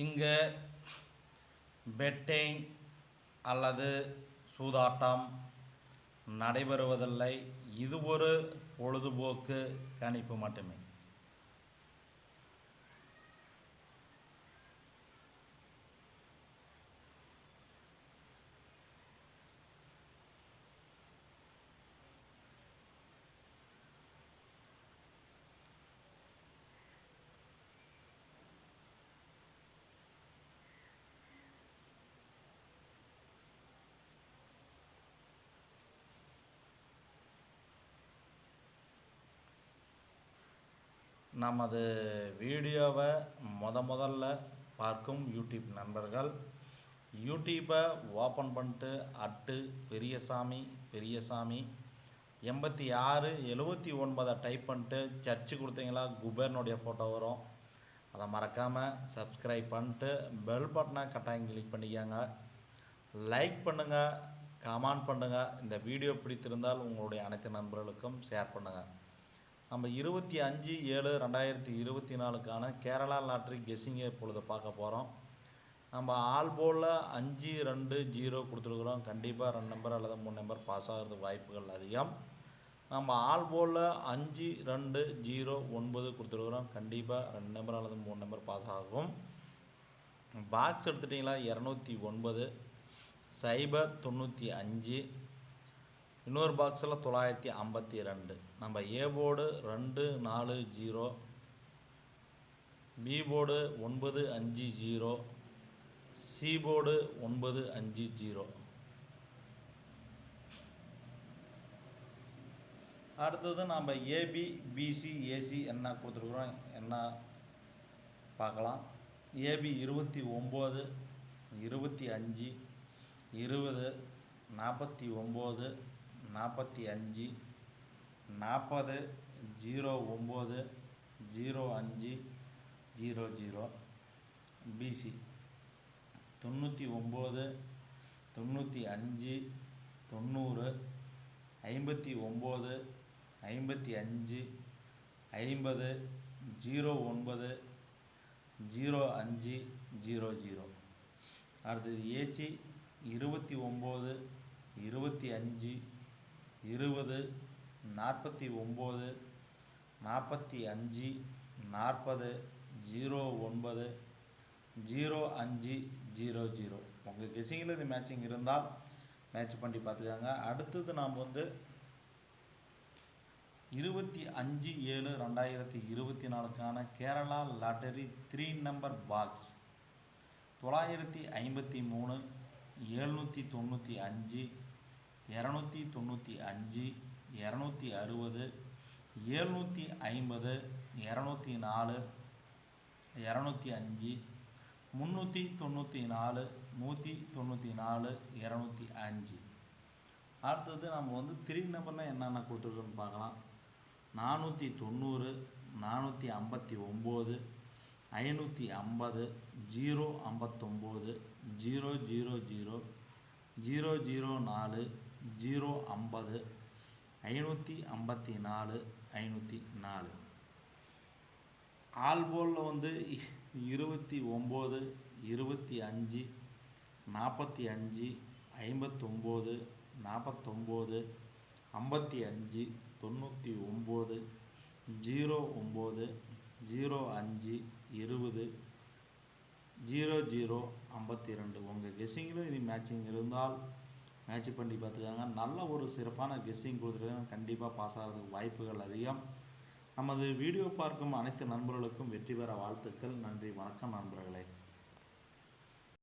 இங்கே பெட்டிங் அல்லது சூதாட்டம் நடைபெறுவதில்லை. இது ஒரு பொழுதுபோக்கு கணிப்பு மட்டுமே. நமது வீடியோவை முதல்ல பார்க்கும் யூடியூப் நண்பர்கள் யூடியூப்பை ஓப்பன் பண்ணிட்டு பெரியசாமி 8679 டைப் பண்ணிட்டு சர்ச்சு கொடுத்தீங்களா குபேரனுடைய ஃபோட்டோ வரும். அதை மறக்காமல் சப்ஸ்கிரைப் பண்ணிட்டு பெல் பட்டனை கட்டாயம் கிளிக் பண்ணிக்கோங்க. லைக் பண்ணுங்கள், கமெண்ட் பண்ணுங்கள். இந்த வீடியோ பிடித்திருந்தால் உங்களுடைய அனைத்து நண்பர்களுக்கும் ஷேர் பண்ணுங்கள். நம்ம 25/7/2024க்கான கேரளா லாட்ரி கெஸ்ஸிங்கை இப்பொழுது பார்க்க போகிறோம். நம்ம ஆல் போலில் 5-2-0 கொடுத்துருக்குறோம். கண்டிப்பாக 2 நம்பர் அல்லது 3 நம்பர் பாஸ் ஆகிறதுக்கு வாய்ப்புகள் அதிகம். நம்ம ஆல் போலில் 5-2-0-9 கொடுத்துருக்குறோம். கண்டிப்பாக 2 நம்பர் அல்லது 3 நம்பர் பாஸ் ஆகும். பாக்ஸ் எடுத்துட்டிங்களா 209 095, இன்னொரு பாக்ஸில் 952. நம்ம A board 240, B board 950, C board 950. அடுத்தது நம்ம ஏபி பிசி ஏசி என்ன கொடுத்துருக்குறோம் என்ன பார்க்கலாம். ஏபி 29, 25, 20, 49, 45, 40, 09, 05, 00. பிசி 99, 95, 90, 59, 55, 50, 09, 05, 00. அடுத்தது ஏசி 29, 25, 20, 49, 45, 40, 09, 05, 00. உங்கள் கெஸிங்கில் இது மேட்சிங் இருந்தால் மேட்ச் பண்ணி பார்த்துக்காங்க. அடுத்தது நாம் 25/7/2024க்கான கேரளா லாட்டரி 3 நம்பர் பாக்ஸ் 953, 795, 295, 260, 750, 204, 205, 394, 194, 205. அடுத்தது நம்ம 3 நம்பர்னால் என்னென்ன கொடுத்துருக்கோன்னு பார்க்கலாம். 490, 459, 550, 059, 000, 004, 050, 554, 504. ஆல் போலில் 29, 25, 45, 59, 49, 55, 99, 09, 05, 20, 00, 52. உங்கள் கெஸ்ஸிங்கிலும் இது மேட்சிங் இருந்தால் மேட்ச் பண்ணி பார்த்துக்காங்க. நல்ல ஒரு சிறப்பான கெஸ்ஸிங் கொடுத்துருக்காங்க. கண்டிப்பாக பாஸ் ஆகிறதுக்கு வாய்ப்புகள் அதிகம். நமது வீடியோ பார்க்கும் அனைத்து நண்பர்களுக்கும் வெற்றி பெற வாழ்த்துக்கள். நன்றி, வணக்கம் நண்பர்களே.